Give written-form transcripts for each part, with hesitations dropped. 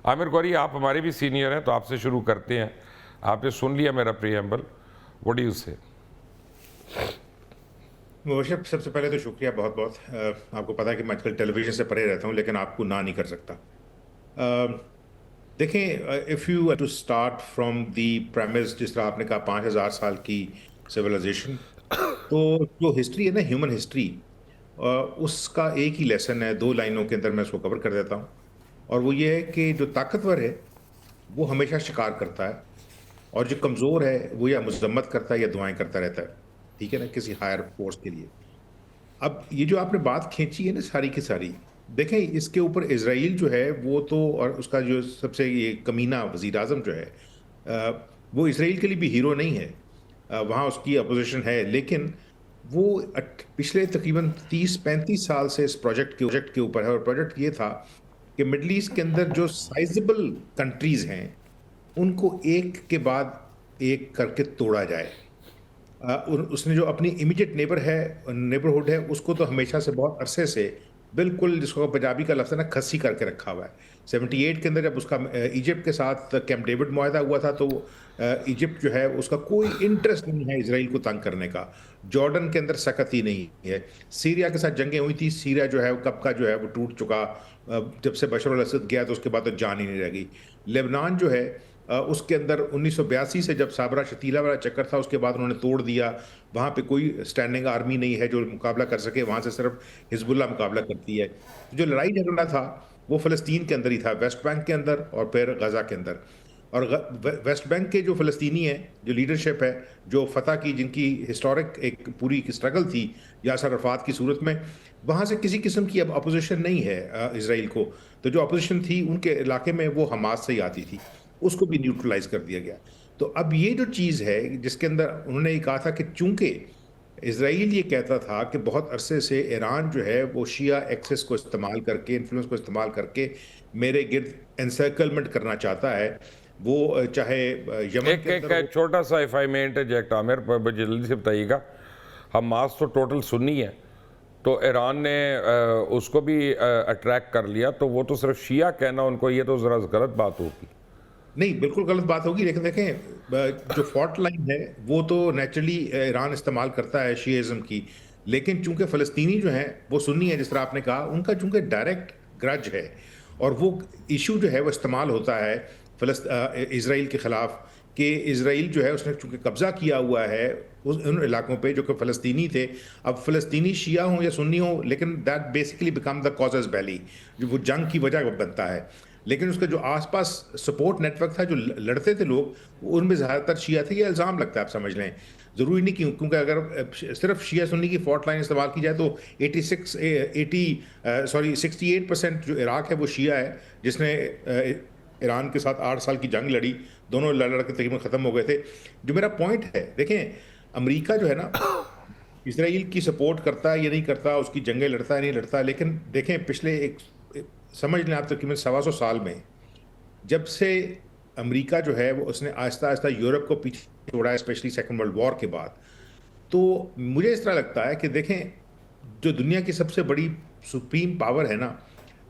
आमिर गौरी, आप हमारे भी सीनियर हैं तो आपसे शुरू करते हैं। आपने सुन लिया मेरा प्रीएम्बल, व्हाट डू यू से? मुबशर, सबसे पहले तो शुक्रिया बहुत बहुत। आपको पता है कि मैं आजकल टेलीविजन से परे रहता हूँ, लेकिन आपको ना नहीं कर सकता। देखें, if you to start from the premise, जिस तरह आपने कहा 5,000 साल की सिविलाइजेशन, तो जो हिस्ट्री है ना, ह्यूमन हिस्ट्री, उसका एक ही लेसन है, दो लाइनों के अंदर मैं उसको कवर कर देता हूँ। और वो ये है कि जो ताकतवर है वो हमेशा शिकार करता है, और जो कमज़ोर है वो या मजम्मत करता है या दुआएं करता रहता है, ठीक है ना, किसी हायर फोर्स के लिए। अब ये जो आपने बात खींची है ना सारी की सारी, देखें इसके ऊपर इसराइल जो है वो तो, और उसका जो सबसे ये कमीना वजीर आजम जो है, वो इसराइल के लिए भी हीरो नहीं है। वहाँ उसकी अपोजिशन है, लेकिन वो पिछले तकरीबन 30-35 साल से इस प्रोजेक्ट के ऊपर है। और प्रोजेक्ट ये था कि मिडल ईस्ट के अंदर जो साइजेबल कंट्रीज हैं उनको एक के बाद एक करके तोड़ा जाए। उसने जो अपनी इमीडिएट नेबरहुड है, उसको तो हमेशा से बहुत अरसे से बिल्कुल, जिसको पंजाबी का लफ्ज़ है ना, खस्सी करके रखा हुआ है। 78 के अंदर जब उसका इजिप्ट के साथ कैंप डेविड मुआहदा हुआ था, तो इजिप्ट जो है उसका कोई इंटरेस्ट नहीं है इसराइल को तंग करने का। जॉर्डन के अंदर सख्त ही नहीं है। सीरिया के साथ जंगें हुई थी, सीरिया जो है वो कब का जो है वो टूट चुका। जब से बशर अल असद गया तो उसके बाद तो जान ही नहीं रह गई। लेबनान जो है, उसके अंदर 1982 से जब साबरा शतीला वाला चक्कर था, उसके बाद उन्होंने तोड़ दिया। वहाँ पे कोई स्टैंडिंग आर्मी नहीं है जो मुकाबला कर सके, वहाँ से सिर्फ हिजबुल्ला मुकाबला करती है। तो जो लड़ाई झगड़ा था वो फ़लस्तीन के अंदर ही था, वेस्ट बैंक के अंदर और फिर गज़ा के अंदर। और वेस्ट बैंक के जो फ़लस्तीनी हैं, जो लीडरशिप है, जो फ़तह की जिनकी हिस्टोरिक एक पूरी स्ट्रगल थी यासर अरफ़ात की सूरत में, वहाँ से किसी किस्म की अब अपोजिशन नहीं है इसराइल को। तो जो अपोजिशन थी उनके इलाके में वो हमास से ही आती थी, उसको भी न्यूट्रलाइज कर दिया गया। तो अब ये जो चीज़ है जिसके अंदर उन्होंने ये कहा था कि चूंकि इसराइल ये कहता था कि बहुत अरसे से ईरान जो है वो शिया एक्सेस को इस्तेमाल करके, इन्फ्लुएंस को इस्तेमाल करके मेरे गिर्द एनसर्कलमेंट करना चाहता है। वो चाहे यमन एक के एक अंदर हो। एक छोटा सा if I may interject Aamir, जल्दी से बताइएगा। हमास तो टोटल सुन्नी है, तो ईरान ने उसको भी अट्रैक्ट कर लिया, तो वो तो सिर्फ शिया कहना उनको, ये तो ज़रा गलत बात होगी। नहीं, बिल्कुल गलत बात होगी, लेकिन देखें, जो फॉल्ट लाइन है वो तो नेचुरली ईरान इस्तेमाल करता है शियाइज़्म की। लेकिन चूंकि फ़लस्तीनी जो हैं वो सुन्नी है, जिस तरह आपने कहा, उनका चूंकि डायरेक्ट ग्रज है, और वो इशू जो है वो इस्तेमाल होता है इसराइल के ख़िलाफ़, कि इसराइल जो है उसने चूंकि कब्ज़ा किया हुआ है उन इलाकों पे जो कि फ़लस्तीनी थे। अब फ़लस्तीनी शिया हों या सुन्नी हों, लेकिन दैट बेसिकली बिकम द कॉज़स बेली, जो वो जंग की वजह बनता है। लेकिन उसका जो आसपास सपोर्ट नेटवर्क था, जो लड़ते थे लोग, उनमें ज़्यादातर शिया थे। ये इल्ज़ाम लगता है, आप समझ लें। ज़रूरी नहीं, क्योंकि अगर सिर्फ शिया सुन्नी की फॉल्ट लाइन इस्तेमाल की जाए तो 68% जो इराक है वो शिया है, जिसने ईरान के साथ 8 साल की जंग लड़ी। दोनों लड़ लड़ के तकरीबन ख़त्म हो गए थे। जो मेरा पॉइंट है, देखें, अमेरिका जो है ना, इसराइल की सपोर्ट करता है या नहीं करता, उसकी जंगें लड़ता है नहीं लड़ता, लेकिन देखें पिछले समझ लें आप तकरीबन 125 साल में, जब से अमेरिका जो है वो उसने आहिस्ता आहिस्ता यूरोप को पीछे छोड़ा है, स्पेशली सेकेंड वर्ल्ड वॉर के बाद। तो मुझे इस तरह लगता है कि देखें, जो दुनिया की सबसे बड़ी सुप्रीम पावर है ना,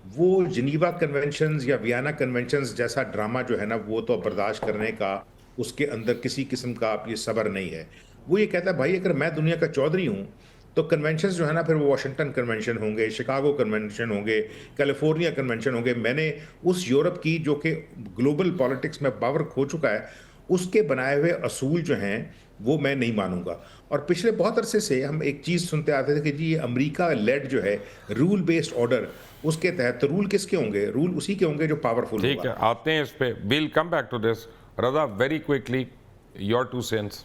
वो जिनीवा कन्वेंशंस या वियना कन्वेंशंस जैसा ड्रामा जो है ना, वो तो बर्दाश्त करने का उसके अंदर किसी किस्म का आप ये सब्र नहीं है। वो ये कहता है, भाई अगर मैं दुनिया का चौधरी हूँ, तो कन्वेंशंस जो है ना, फिर वो वाशिंगटन कन्वेंशन होंगे, शिकागो कन्वेंशन होंगे, कैलिफोर्निया कन्वेंशन होंगे। मैंने उस यूरोप की जो कि ग्लोबल पॉलिटिक्स में पावर खो चुका है, उसके बनाए हुए असूल जो हैं वो मैं नहीं मानूंगा। और पिछले बहुत अरसे से हम एक चीज़ सुनते आते थे कि जी ये अमेरिका लेड जो है रूल बेस्ड ऑर्डर, उसके तहत, तो रूल किसके होंगे? रूल उसी के होंगे जो पावरफुल ठीक होगा। है, आते हैं इस पे, will come back to this. Raza, very quickly, your to sense.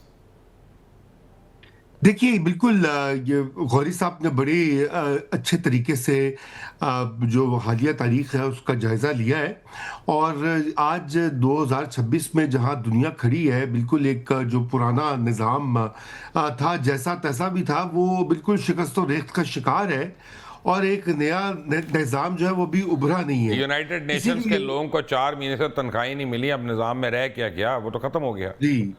देखिए, बिल्कुल ये गौरी साहब ने बड़े अच्छे तरीके से जो हालिया तारीख है उसका जायज़ा लिया है। और आज 2026 में जहां दुनिया खड़ी है, बिल्कुल एक जो पुराना निज़ाम था, जैसा तैसा भी था, वो बिल्कुल शिकस्त और रेख्त का शिकार है। और एक नया निज़ाम जो है वो भी उभरा नहीं है। यूनाइटेड नेशंस के इसीलिए लोगों को 4 महीने से तनख्वाही नहीं मिली, अब निज़ाम में रह क्या गया, वो तो ख़त्म हो गया। जी,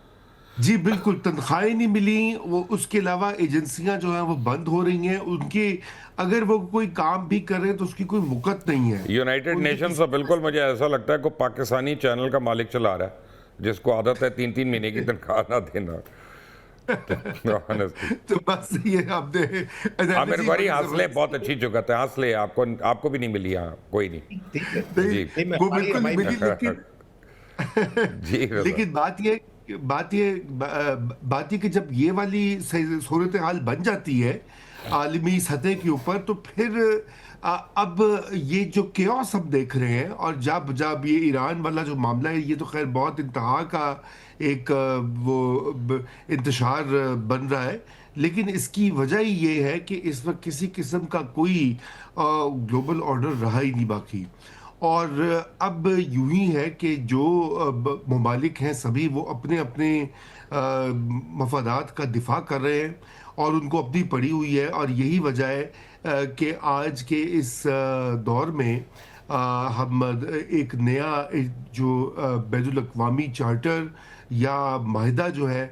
जी बिल्कुल, तनख्वाहें नहीं मिली, वो उसके अलावा एजेंसियां जो हैं वो बंद हो रही हैं, उनकी अगर वो कोई काम भी कर रहे हैं तो उसकी कोई वक़्त नहीं है, यूनाइटेड उनकी नेशंस किसी तो बिल्कुल मुझे ऐसा लगता है कि पाकिस्तानी चैनल का मालिक चला रहा है, जिसको आदत है 3-3 महीने की तनख्वाह ना देना। तो honestly, तो बस ये आपने आमिर एनालॉजी गौरी बड़ी हंस ले, बहुत ज़बरदस्त अच्छी जुगत है, हंस ले, आपको आपको भी नहीं मिली, हाँ कोई नहीं। ठीक है, नहीं, जी नहीं, मैं वो हमारी बिल्कुल नहीं हमारी मिली, लेकिन जी रजा। लेकिन बात ये कि जब ये वाली सूरत हाल बन जाती है आलमी सतह के ऊपर, तो फिर अब ये जो केओस हम देख रहे हैं, और जब जब ये ईरान वाला जो मामला है, ये तो खैर बहुत इंतहा का एक इंतशार बन रहा है, लेकिन इसकी वजह ही ये है कि इस वक्त किसी किस्म का कोई ग्लोबल ऑर्डर रहा ही नहीं बाकी। और अब यूं ही है कि जो ममालिक हैं सभी वो अपने अपने मफादात का दिफा कर रहे हैं, और उनको अपनी पड़ी हुई है, और यही वजह है कि आज के इस दौर में हम एक नया जो बैनुल अक़वामी चार्टर या माहिदा जो है,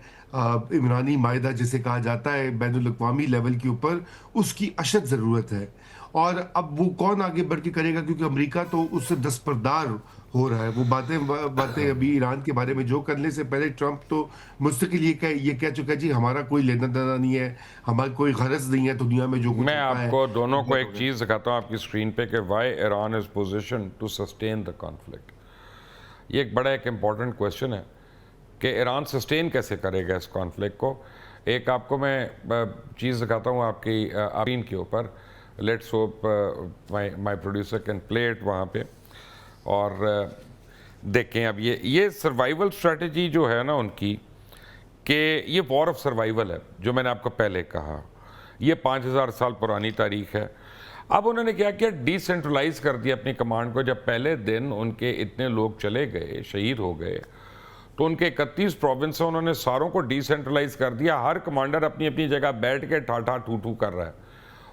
इमरानी माहिदा जिसे कहा जाता है बैनुल अक़वामी लेवल के ऊपर, उसकी अशद ज़रूरत है। और अब वो कौन आगे बढ़ के करेगा, क्योंकि अमेरिका तो उससे दस्तबरदार हो रहा है। वो बातें अभी ईरान के बारे में जो करने से पहले ट्रंप तो मुस्तकिल ये कह चुका है, जी हमारा कोई लेना देना नहीं है, हमारी कोई गरज नहीं है दुनिया में जो कुछ मैं होता है। आपको दोनों को एक चीज़ दिखाता हूँ आपकी स्क्रीन पे कि why Iran is position to sustain the conflict. ये एक बड़ा एक इम्पॉर्टेंट क्वेश्चन है कि ईरान सस्टेन कैसे करेगा इस कॉन्फ्लिक्ट को। एक आपको मैं चीज़ दिखाता हूँ आपकी स्क्रीन के ऊपर। Let's hope my producer can play it वहाँ पे, और देखें अब ये सर्वाइवल स्ट्रेटजी जो है ना उनकी, कि ये वॉर ऑफ सर्वाइवल है, जो मैंने आपको पहले कहा, ये 5000 साल पुरानी तारीख है। अब उन्होंने क्या किया, डिसेंट्रलाइज कर दिया अपनी कमांड को। जब पहले दिन उनके इतने लोग चले गए, शहीद हो गए, तो उनके 31 प्रोविंस हैं, उन्होंने सारों को डिसेंट्रलाइज कर दिया। हर कमांडर अपनी अपनी जगह बैठ के ठाठा ठू ठू कर रहा है,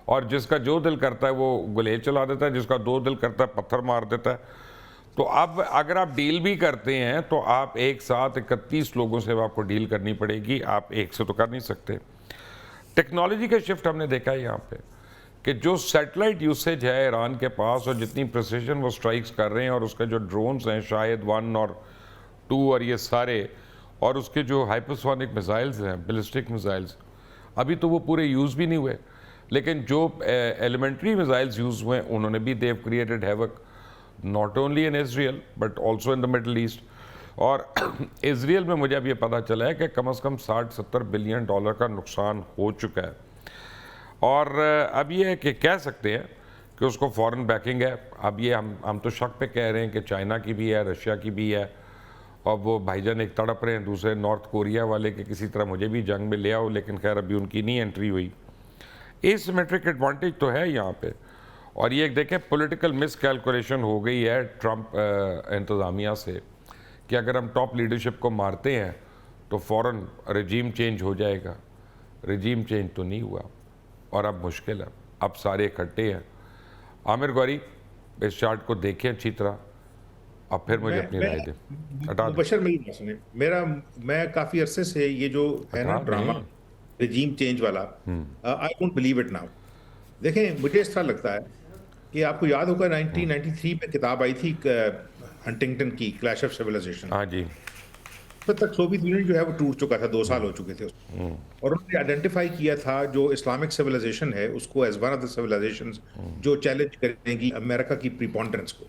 और जिसका जो दिल करता है वो गुलेल चला देता है, जिसका दो दिल करता है पत्थर मार देता है। तो अब अगर आप डील भी करते हैं तो आप एक साथ 31 लोगों से आपको डील करनी पड़ेगी, आप एक से तो कर नहीं सकते। टेक्नोलॉजी का शिफ्ट हमने देखा है यहाँ पे, कि जो सैटेलाइट यूसेज है ईरान के पास, और जितनी प्रिसिशन वो स्ट्राइक्स कर रहे हैं, और उसके जो ड्रोन्स हैं शायद 1 और 2 और ये सारे, और उसके जो हाइपरसोनिक मिसाइल्स हैं, बैलिस्टिक मिसाइल्स, अभी तो वो पूरे यूज़ भी नहीं हुए, लेकिन जो एलिमेंट्री मिसाइल्स यूज़ हुए उन्होंने भी देव created havoc not only in Israel but also in the middle east. और इजराइल में मुझे अब ये पता चला है कि कम से कम 60-70 बिलियन डॉलर का नुकसान हो चुका है। और अब ये है कि कह सकते हैं कि उसको फॉरेन बैकिंग है। अब ये हम तो शक पे कह रहे हैं कि चाइना की भी है, रशिया की भी है, और वो भाईजान एक तड़प रहे हैं दूसरे नॉर्थ कोरिया वाले के किसी तरह मुझे भी जंग में ले आओ, लेकिन खैर अभी उनकी नहीं एंट्री हुई। एसिमेट्रिक एडवांटेज तो है यहाँ पे। और ये एक देखें पॉलिटिकल मिस कैलकुलेशन हो गई है ट्रंप इंतज़ामिया से, कि अगर हम टॉप लीडरशिप को मारते हैं तो फ़ौरन रजीम चेंज हो जाएगा। रजीम चेंज तो नहीं हुआ, और अब मुश्किल है, अब सारे इकट्ठे हैं। आमिर गौरी इस चार्ट को देखें अच्छी तरह, अब फिर मुझे अपनी राय दें। हटा दें, मुबशर मेरी बात सुने, मैं काफी अरसे से ये जो है ना हटा ड्रामा दें। रिजीम चेंज वाला, I don't believe it now. देखें, मुझे इस तरह लगता है कि आपको याद होगा 1993 में किताब आई थी हंटिंगटन की, क्लैश ऑफ सिविलाइजेशन। हाँ जी। तब तक सोवियत यूनियन जो है वो टूट चुका था, 2 साल हो चुके थे उसको। और उन्होंने आइडेंटिफाई किया था जो इस्लामिक सिविलाइजेशन है उसको as one of the civilisations जो चैलेंज करेंगी अमेरिका की प्रीपोंडेंस को।